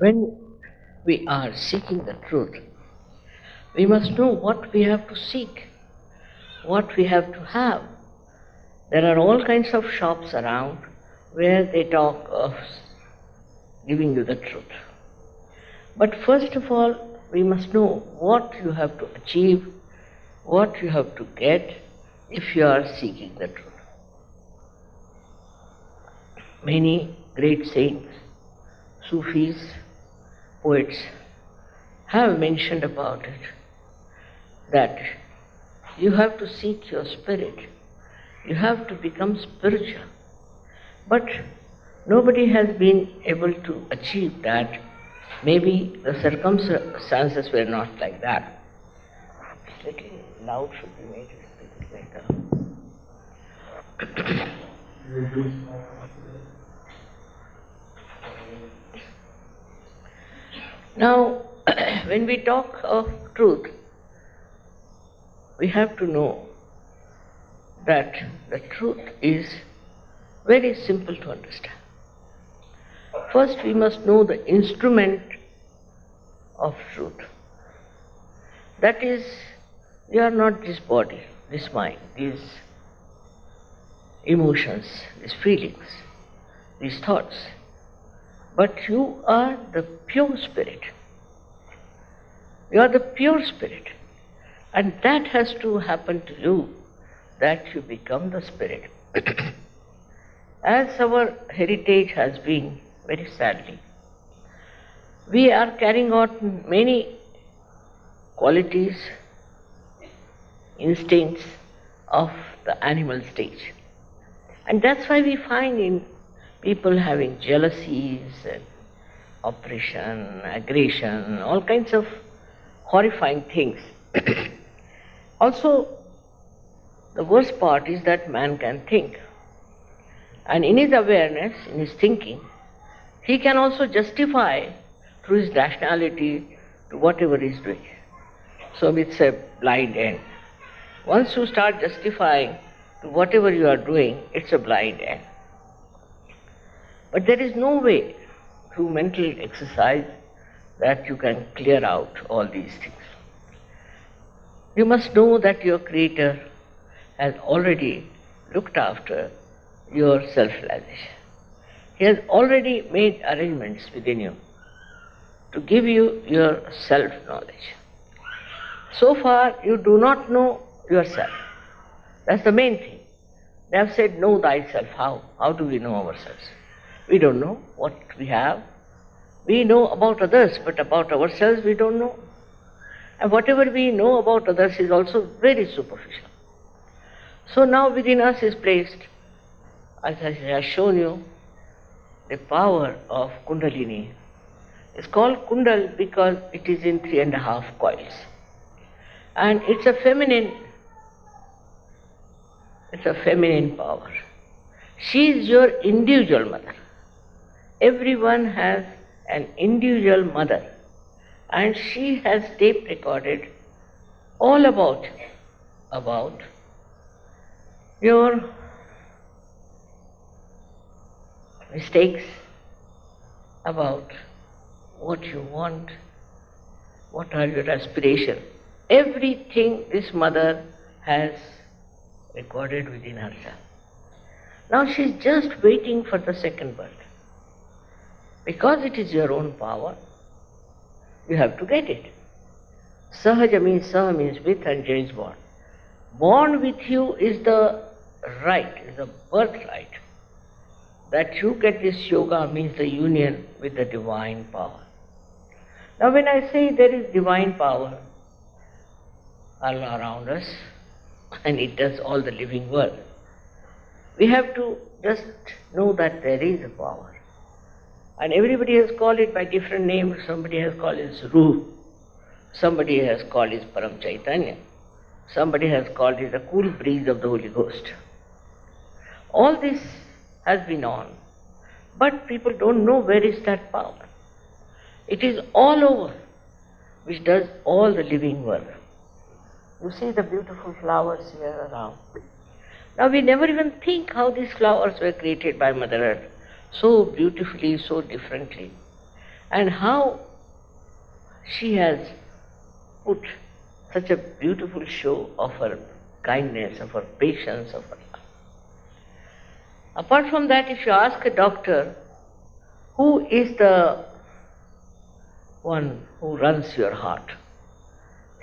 When we are seeking the truth, we must know what we have to seek, what we have to have. There are all kinds of shops around where they talk of giving you the truth. But first of all, we must know what you have to achieve, what you have to get if you are seeking the truth. Many great saints, Sufis, poets have mentioned about it, that you have to seek your spirit, you have to become spiritual. But nobody has been able to achieve that. Maybe the circumstances were not like that. Little loud should be made later. Now, when we talk of truth, we have to know that the truth is very simple to understand. First, we must know the instrument of truth. That is, you are not this body, this mind, these emotions, these feelings, these thoughts, but you are the pure spirit. You are the pure spirit. And that has to happen to you, that you become the spirit. As our heritage has been, very sadly, we are carrying out many qualities, instincts of the animal stage. And that's why we find in people having jealousies, and oppression, aggression, all kinds of horrifying things. Also, the worst part is that man can think. And in his awareness, in his thinking, he can also justify through his rationality to whatever he is doing. So it's a blind end. Once you start justifying to whatever you are doing, it's a blind end. But there is no way through mental exercise that you can clear out all these things. You must know that your Creator has already looked after your self-realization. He has already made arrangements within you to give you your self-knowledge. So far, you do not know yourself. That's the main thing. They have said, know thyself. How? How do we know ourselves? We don't know what we have. We know about others, but about ourselves we don't know. And whatever we know about others is also very superficial. So now within us is placed, as I have shown you, the power of Kundalini. It's called Kundal because it is in 3.5 coils. And it's a feminine power. She is your individual mother. Everyone has an individual mother, and she has tape recorded all about your mistakes, about what you want, what are your aspirations. Everything this mother has recorded within herself. Now she is just waiting for the second birth. Because it is your own power, you have to get it. Sahaja means Saha means with, and Jai is born. Born with you is the right, is the birthright. That you get this yoga means the union with the divine power. Now when I say there is divine power all around us, and it does all the living world, we have to just know that there is a power. And everybody has called it by different names. Somebody has called it Ruh, somebody has called it Param Chaitanya, somebody has called it the cool breeze of the Holy Ghost. All this has been on, but people don't know where is that power. It is all over, which does all the living work. You see the beautiful flowers here around. Now we never even think how these flowers were created by Mother Earth, so beautifully, so differently. and how she has put such a beautiful show of her kindness, of her patience, of her love. Apart from that, if you ask a doctor, who is the one who runs your heart?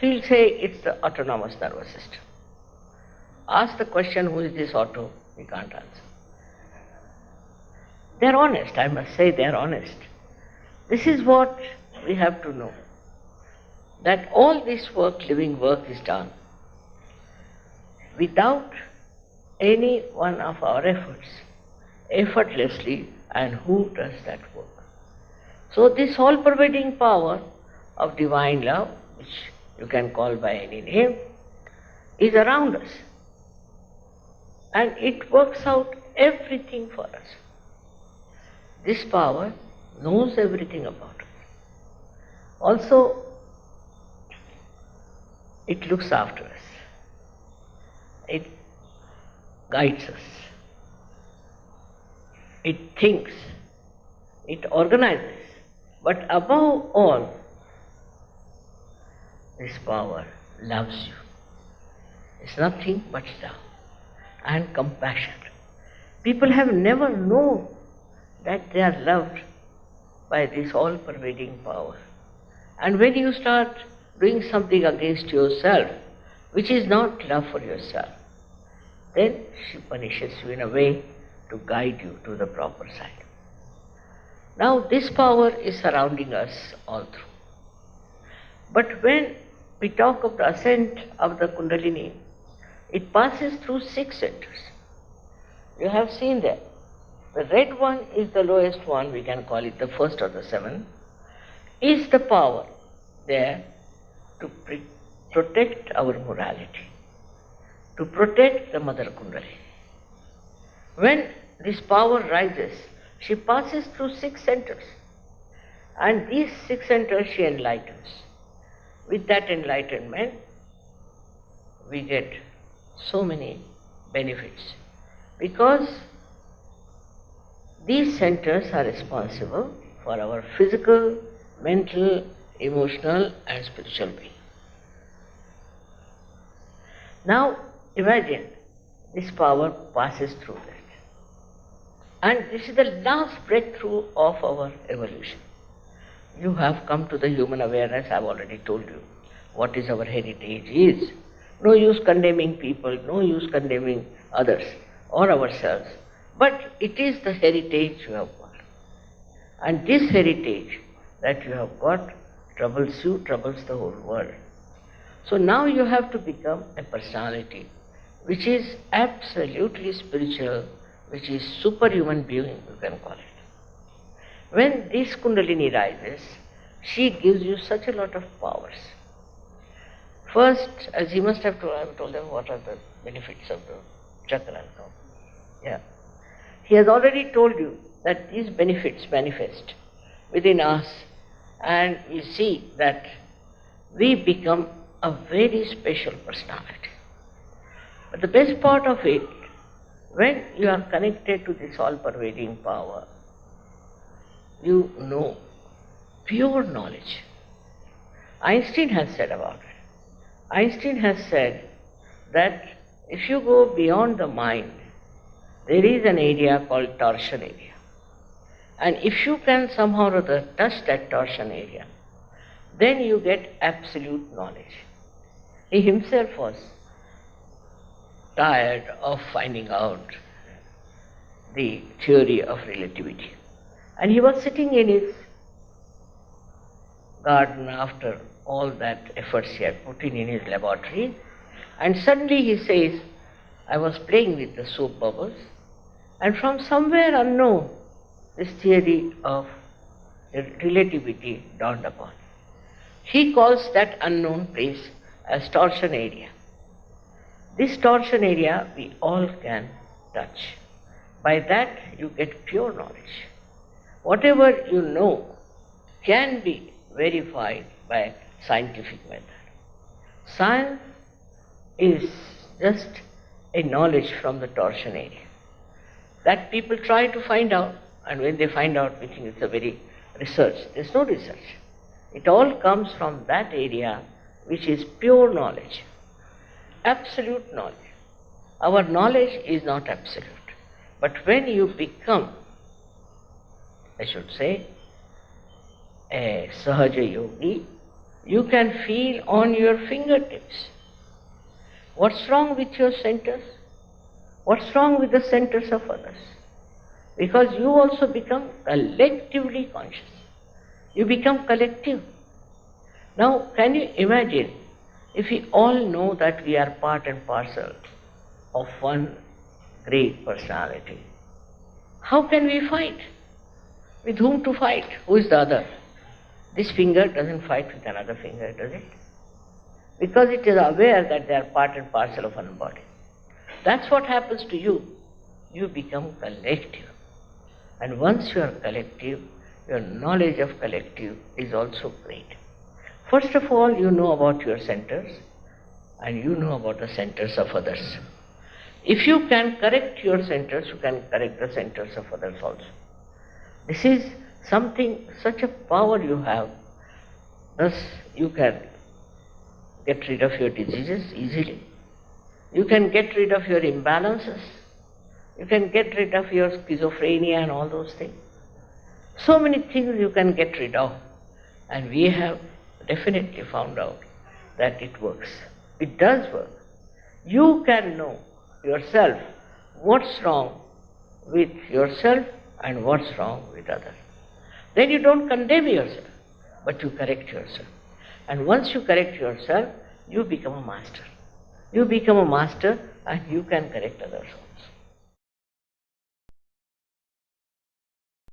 He'll say it's the autonomous nervous system. Ask the question, who is this auto? He can't answer. They're honest, I must say they're honest. This is what we have to know, that all this work, living work, is done without any one of our efforts, effortlessly, and who does that work? So this all-pervading power of divine love, which you can call by any name, is around us. And it works out everything for us. This power knows everything about us. Also, it looks after us. It guides us. It thinks. It organizes. But above all, this power loves you. It's nothing but love and compassion. People have never known that they are loved by this all-pervading power. And when you start doing something against yourself, which is not love for yourself, then she punishes you in a way to guide you to the proper side. Now this power is surrounding us all through. But when we talk of the ascent of the Kundalini, it passes through 6 centers. You have seen that. The red one is the lowest one, we can call it the first or the 7th, is the power there to protect our morality, to protect the Mother Kundalini. When this power rises, she passes through 6 centers, and these 6 centers she enlightens. With that enlightenment, we get so many benefits, because these centers are responsible for our physical, mental, emotional and spiritual being. Now imagine this power passes through that. And this is the last breakthrough of our evolution. You have come to the human awareness, I've already told you what is our heritage is. No use condemning people, no use condemning others or ourselves, but it is the heritage you have got. And this heritage that you have got troubles you, troubles the whole world. So now you have to become a personality which is absolutely spiritual, which is superhuman being, you can call it. When this Kundalini rises, she gives you such a lot of powers. First, as he must have told, I have told them what are the benefits of the chakra. Yeah. He has already told you that these benefits manifest within us, and you see that we become a very special personality. But the best part of it, when you are connected to this all-pervading power, you know pure knowledge. Einstein has said about it. Einstein has said that if you go beyond the mind, there is an area called torsion area. And if you can somehow or other touch that torsion area, then you get absolute knowledge. He himself was tired of finding out the theory of relativity. And he was sitting in his garden after all that efforts he had put in his laboratory, and suddenly he says, I was playing with the soap bubbles, and from somewhere unknown, this theory of relativity dawned upon him. He calls that unknown place as torsion area. This torsion area we all can touch. By that you get pure knowledge. Whatever you know can be verified by scientific method. Science is just a knowledge from the torsion area that people try to find out, and when they find out, we think it's a very research. There's no research. It all comes from that area which is pure knowledge, absolute knowledge. Our knowledge is not absolute. But when you become, I should say, a Sahaja Yogi, you can feel on your fingertips what's wrong with your centers, what's wrong with the centers of others. Because you also become collectively conscious. You become collective. Now, can you imagine if we all know that we are part and parcel of one great personality? How can we fight? With whom to fight? Who is the other? This finger doesn't fight with another finger, does it? Because it is aware that they are part and parcel of one body. That's what happens to you. You become collective. And once you are collective, your knowledge of collective is also great. First of all, you know about your centers, and you know about the centers of others. If you can correct your centers, you can correct the centers of others also. This is something, such a power you have. Thus, you can get rid of your diseases easily. You can get rid of your imbalances. You can get rid of your schizophrenia and all those things. So many things you can get rid of. And we have definitely found out that it works. It does work. You can know yourself what's wrong with yourself and what's wrong with others. Then you don't condemn yourself, but you correct yourself. And once you correct yourself, you become a master. You become a master and you can correct others.